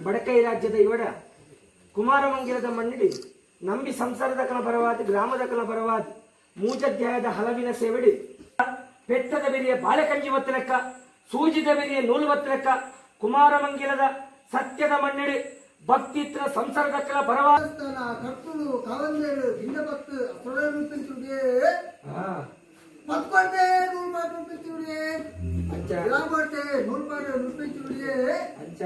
ಬಡಕೈ ರಾಜ್ಯದ ಇವಡ ಕುಮಾರಮಂಗಿರದ ಮಣ್ಣಿಡಿ ನಂಬಿ ಸಂಸಾರದ ಕಲ ಬರವಾದ ಗ್ರಾಮದ ಕಲ ಬರವಾದ ಮೂಜಧ್ಯಾಯದ ಹಲವಿನ ಸೇವಡಿ ಪೆಟ್ಟದ ಬೆರಿಯ ಬಾಳೆಕಂಜಿ ಒತ್ತು ಲೆಕ್ಕ ಸೂಜಿದ ಬೆರಿಯ ನೂಲು ಒತ್ತು ಲೆಕ್ಕ ಕುಮಾರಮಂಗಿರದ ಸತ್ಯದ ಮಣ್ಣಿಡಿ ಭಕ್ತಿತ್ರ ಸಂಸಾರದ ಕಲ ಬರವಾದ ಕರ್ತುಲು ಕಾವಂದೇರು ಭಿನ್ನಭಕ್ತ ಅಸೊಳೆಯನ್ನು ರೂಪಿಸುವುದೇ ಪತ್ಪಟ್ಟೆ ನೂಲ್ಪಾಡು ರೂಪಿಸುವುದೇ ಇಲಾಪಟ್ಟೆ ನೂಲ್ಪಾಡು ರೂಪಿಸುವುದೇ ಅಂಚ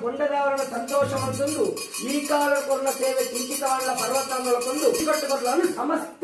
ಬೊಂಡದವರನ್ನು ಸಂತೋಷವಂತಂದು ಈ ಕಾಲ ಕೊರ್ನ ಸೇವೆ ಕಿಂಚಿತವಲ್ಲ ಪರ್ವತಗಳೊಂದು ಕಟ್ಟು ಬರಲು ಸಮಸ್ತ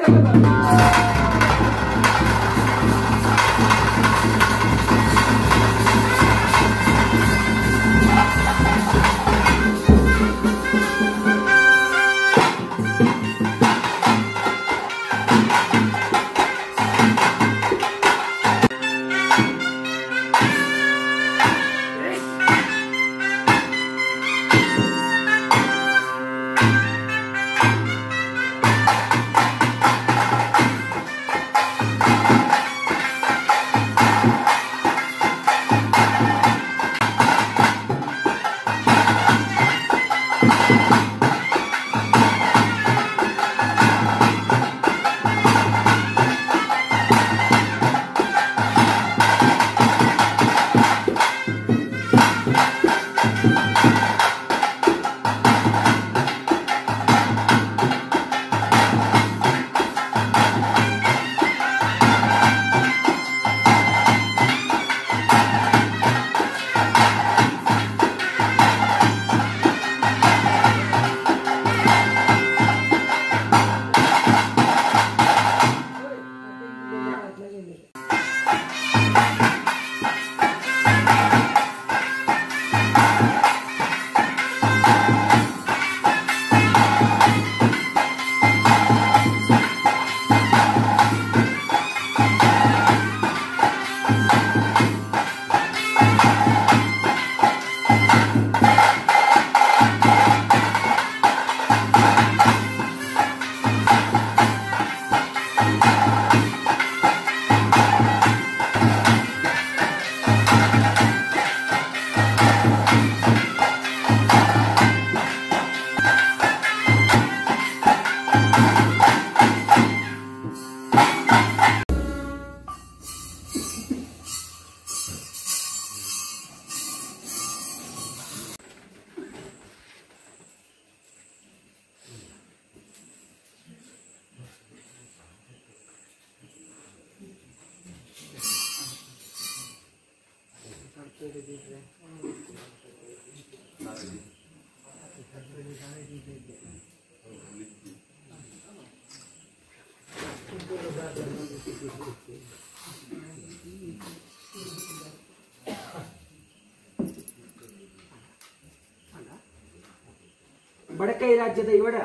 ಬಡಕೈ ರಾಜ್ಯದ ಇವಡ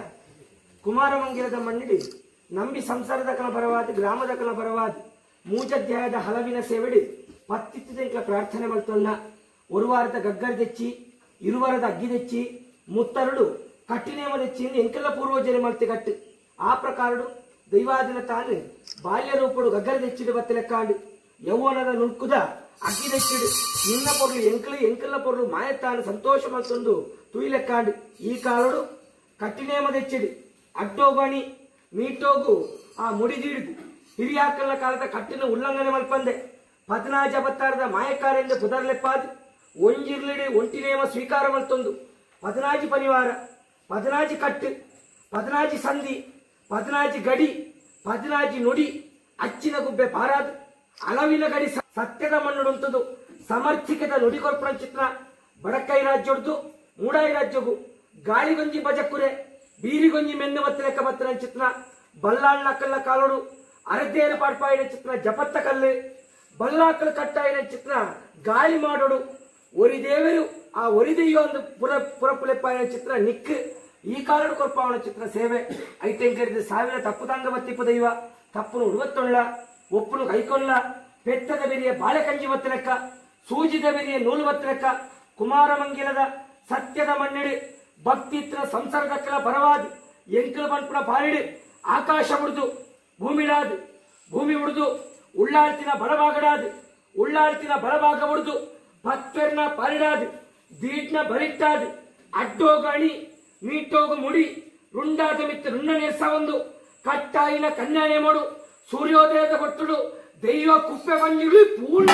ಕುಮಾರಮಂಗಿಲದ ಮಣ್ಣಿಡಿ ನಂಬಿ ಸಂಸಾರದ ಕಲ ಬರವಾದ ಗ್ರಾಮದ ಕಲ ಬರವಾದ ಮೂಜಧ್ಯಾಯದ ಹಲವಿನ ಸೇವೆಡಿ ಪತ್ತಿತ್ತಿದ ಪ್ರಾರ್ಥನೆ ಮಲ್ತೊನ್ನ ஒரு வாரத்தை ಗಗ್ಗರ್ ತೆಚ್ಚಿ ಇರುವರದ ಅಗ್ಗಿ ತೆಚ್ಚಿ ಮುತ್ತರಡು ಕಟ್ಟಿನೇಮ ತೆಚ್ಚಿಂದ ಎಂಕೆಲ್ಲ ಪೂರ್ವಜರಿ ಮಲ್ತಿ ಕಟ್ಟು ಆ ಪ್ರಕಾರಡು ದೈವಾದಿನ ತಾನು ಬಾಲ್ಯ ರೂಪಡು ಗಗ್ಗರ್ ತೆಚ್ಚಿಡು ಬತ್ತ ಲೆಕ್ಕಾಂಡು ಯೌವನದ ನುಡ್ಕುದ ಅಗ್ಗಿ ತೆಚ್ಚಿಡು ನಿನ್ನ ಪೊರ್ಲು ಎಂಕೆಲ್ಲ ಪೊರ್ಲು ಮಾಯತ್ತಾನು ಸಂತೋಷ ಮಲ್ತೊಂದು ತುಯಿ ಲೆಕ್ಕಾಂಡು ಈ ಕಾಲಡು ಕಟ್ಟಿನೇಮ ತೆಚ್ಚಿಡು ಅಡ್ಡೋಗಣಿ ಮೀಟೋಗು ಆ ಮುಡಿದಿಡಿದು ಹಿರಿಯಾಕಲ್ಲ ಕಾಲದ ಕಟ್ಟಿನ ಉಲ್ಲಂಘನೆ ಮಲ್ಪಂದೆ 14 ಬತ್ತಾರದ ಮಾಯಕಾರೆಂದು ಪುದರ್ಲೆಪ್ಪಾದು ಒಂಜಿರ್ಲಿಡಿ ಒಂಟಿನೇಮ ಸ್ವೀಕಾರ ಮಲ್ತೊಂದು 14 ಪನಿವಾರ 14 ಕಟ್ಟು 14 ಸಂಧಿ 14 ಗಡಿ 14 ನುಡಿ ಅಚ್ಚಿನ ಗುಬ್ಬೆ ಪಾರಾದು ಅಲವಿನ ಗಡಿ ಸತ್ಯದ ಮಣ್ಣುಡುಂತದು ಸಮರ್ಥಿಕದ ನುಡಿ ಕೊರ್ಪಣ ಚಿತ್ರ ಬಡಕೈ ರಾಜ್ಯೊಡ್ದು ಮೂಡಾಯಿ ರಾಜ್ಯಗು ಗಾಳಿಗೊಂಜಿ ಬಜಕ್ಕುರೆ ಬೀರಿಗೊಂಜಿ ಮೆನ್ನು ಬತ್ತ ಲೆಕ್ಕ ಬತ್ತನ ಚಿತ್ರ ಬಲ್ಲಾಳ್ನ ಕಲ್ಲ ಕಾಲೋಡು ಅರದ್ದೇನ ಪಾಡ್ಪಾಯಿನ ಚಿತ್ರ ಜಪತ್ತ ಕಲ್ಲು ಬಲ್ಲಾಕಲ್ ಕಟ್ಟಾಯಿನ ಚಿತ್ರ ಗಾಳಿ ಮಾಡೋಡು ಒರಿದೇವರು ಆ ಒರಿದೆಯೋ ಒಂದು ಪುರಪುಲೆಪ್ಪಾಯಿನ ಚಿತ್ರ ನಿಕ್ ಈ ಕಾಲಡು ಕೊರ್ಪಾವನ ಚಿತ್ರ ಸೇವೆ ಐಟೆಂಕರಿದ ಸಾವಿರ ತಪ್ಪುದಂಗ ಬತ್ತಿಪ್ಪು ದೈವ ತಪ್ಪುನು ಉಡುವತ್ತೊಳ್ಳ ಒಪ್ಪುನು ಕೈಕೊಲ್ಲ ಪೆತ್ತದ ಬೆರಿಯ ಬಾಳೆಕಂಜಿ ಬತ್ತ ಲೆಕ್ಕ ಸೂಜಿದ ಬೆರಿಯ ನೂಲು ಬತ್ತ ಲೆಕ್ಕ ಕುಮಾರಮಂಗಿಲದ ಸತ್ಯದ ಮಣ್ಣಿಡು ಭಕ್ತಿತ್ರ ಸಂಸಾರದಕ್ಕಲ ಬರವಾದು ಎಂಕಲು ಬನ್ಪುಣ ಪಾರಿಡು ಆಕಾಶ ಉಡ್ದು ಭೂಮಿಡಾದು ಭೂಮಿ ಉಡ್ದು ಉಳ್ಳಾಳ್ತಿನ ಬಲಭಾಗಡಾದು ಉಳ್ಳಾಳ್ತಿನ ಬಲಭಾಗ ಉಡ್ದು ಪತ್ವೆರ್ನ ಪಾರಿಡಾದು ದೀಟ್ನ ಬರಿಟ್ಟಾದು ಅಡ್ಡೋಗ ಅಣಿ ಮೀಟೋಗ ಮುಡಿ ರುಂಡಾದ ಮಿತ್ತ ರುಂಡನೇ ಒಂದು ಕಟ್ಟಾಯಿನ ಕನ್ಯಾನೆ ಮಾಡು ಸೂರ್ಯೋದಯದ ಕೊಟ್ಟುಡು ದೈವ ಕುಪ್ಪೆ ಬಂದಿಳು ಪೂರ್ಣ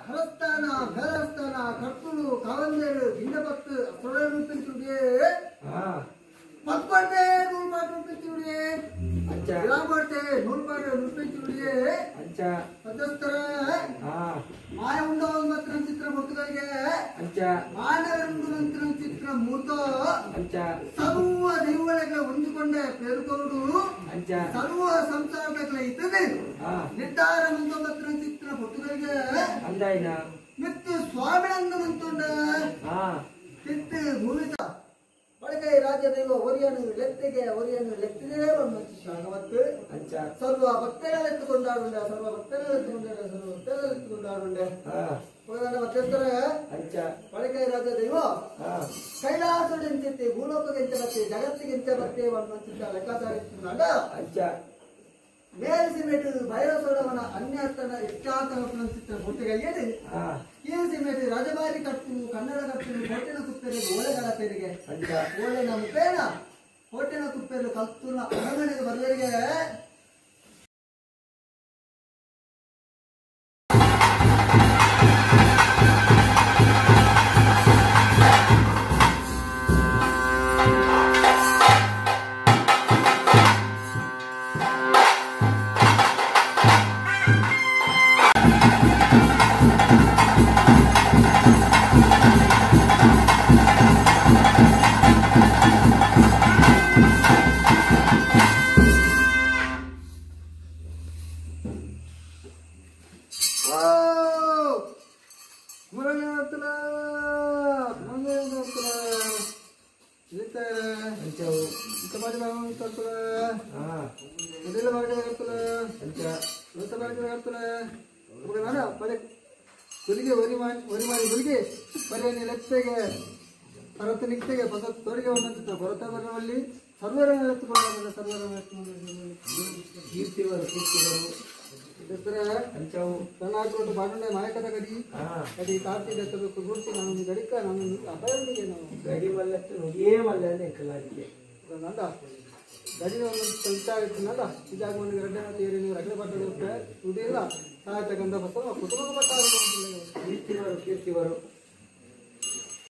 ಹರಸ್ತಾನ ಭರಸ್ತಾನ ಕರ್ತುಳು ಕಾವಂದೇಳು ಗಿಂಡಪತ್ತು ಅಪ್ರೊಳನುಪಿಸುಡಿಯೇ ಪತ್ಪಟ್ಟೆ ನೂಲ್ಪಾಟು ನುಪಿಸುಡಿಯೇ ಗ್ರಾಮಟ್ಟೆ ನೂಲ್ಪಾಟು ನುಪಿಸುಡಿಯೇ ಸದಸ್ತರ ಮಾಯ ಉಂಡವಲ್ ಮಾತ್ರ ಚಿತ್ರ ಮುತ್ತುಗಳಿಗೆ ಮಾನವರುಂಡು ಮಂತ್ರ ಚಿತ್ರ ಮೂರ್ತ ಸಮೂಹ ದೈವಗಳಿಗೆ ಹೊಂದಿಕೊಂಡ ಪೇರುಕೋಡು ಅಂಚ ಸರ್ವ ಸಂಸಾರಗಳ ಇತದೆ ನಿರ್ಧಾರ ಮುಂದೊಂದತ್ರ ಚಿತ್ರ ಪೊತ್ತುಗಳಿಗೆ ಅಂದಾಯ್ನ ಮಿತ್ತು ಸ್ವಾಮಿನಂದ ಮುಂತೊಂಡ ತಿತ್ತು ಭೂಮಿತ ಒಳಗೈ ರಾಜ್ಯ ದೈವ ಒರಿಯನ್ನು ಲೆತ್ತಿಗೆ ಭಾಗವತ್ತು ಅಂಚ ಸರ್ವ ಭಕ್ತರೆತ್తుಕೊಂಡಾಡುಂಡ ಮಧ್ಯಸ್ಥರ ಅಂಚ ಒಳಗೈ ರಾಜ್ಯ ದೈವ ಕೈಲಾಸಡೆಂತೆ ಭೂಲೋಕಗೆಂಚ ಬತ್ತೆ ಜಗತ್ತಿಗೆಂಚ ಬತ್ತೆ ಅನ್ನುವಂತ ಲೆಕ್ಕಾಚಾರ ಇಟ್ಕೊಂಡಾಗ ಅಂಚ ಮೇಲ್ಸಿಮೆಟ್ ಭೈರಸೋಡವನ ಅನ್ಯರ್ಥನ ಹೆಚ್ಚಾಂತ ಪೊಟ್ಟಿಗಳಿಗೆ ಕೀಳ್ಸಿಮೆಟ್ ರಾಜಬಾರಿ ಕಟ್ಟು ಕನ್ನಡ ಕಟ್ಟು ಕೋಟೆನ ಕುಪ್ಪೆರಿಗೆ ಓಲೆಗಳ ಪೇರಿಗೆ ಓಲೆನ ಮುಖೇನ ಕೋಟೆನ ಕುಪ್ಪೆರು ಕತ್ತುನ ಅರಮನೆಗೆ ಬರುವರಿಗೆ ಭರತವರಲ್ಲಿ ಸರ್ವರನ್ನು ಎತ್ತುಕೊಂಡ ಕೀರ್ತಿವರು ಕರ್ನಾಟಕ ಬಾಂಡೆ ನಾಯಕದ ಗಡಿ ಗಡಿ ಕಾರ್ತಿಕ ಗುರುತು ನಾನು ಗಡಿಕ ನಾನು ಅಪಾಯಕ್ಕೆ ನಾವು ಗಡಿ ಮಲ್ಲತ್ತು ನುಡಿಯೇ ಮಲ್ಲ ಎಂಕಲಾಗಿದೆ ನಂದ ಗಡಿನ ಒಂದು ಸಂಚಾರಿಸಿನಲ್ಲ ಇದಾಗ ಒಂದು ಗಡ್ಡೆ ತೀರಿ ನೀವು ರಗಡೆ ಪಟ್ಟದ ನುಡಿಯಿಲ್ಲ ಸಹಾಯಕ ಗಂಧ ಬಸ್ಸ ಕುಟುಂಬ ಪಟ್ಟ ಕೀರ್ತಿವರು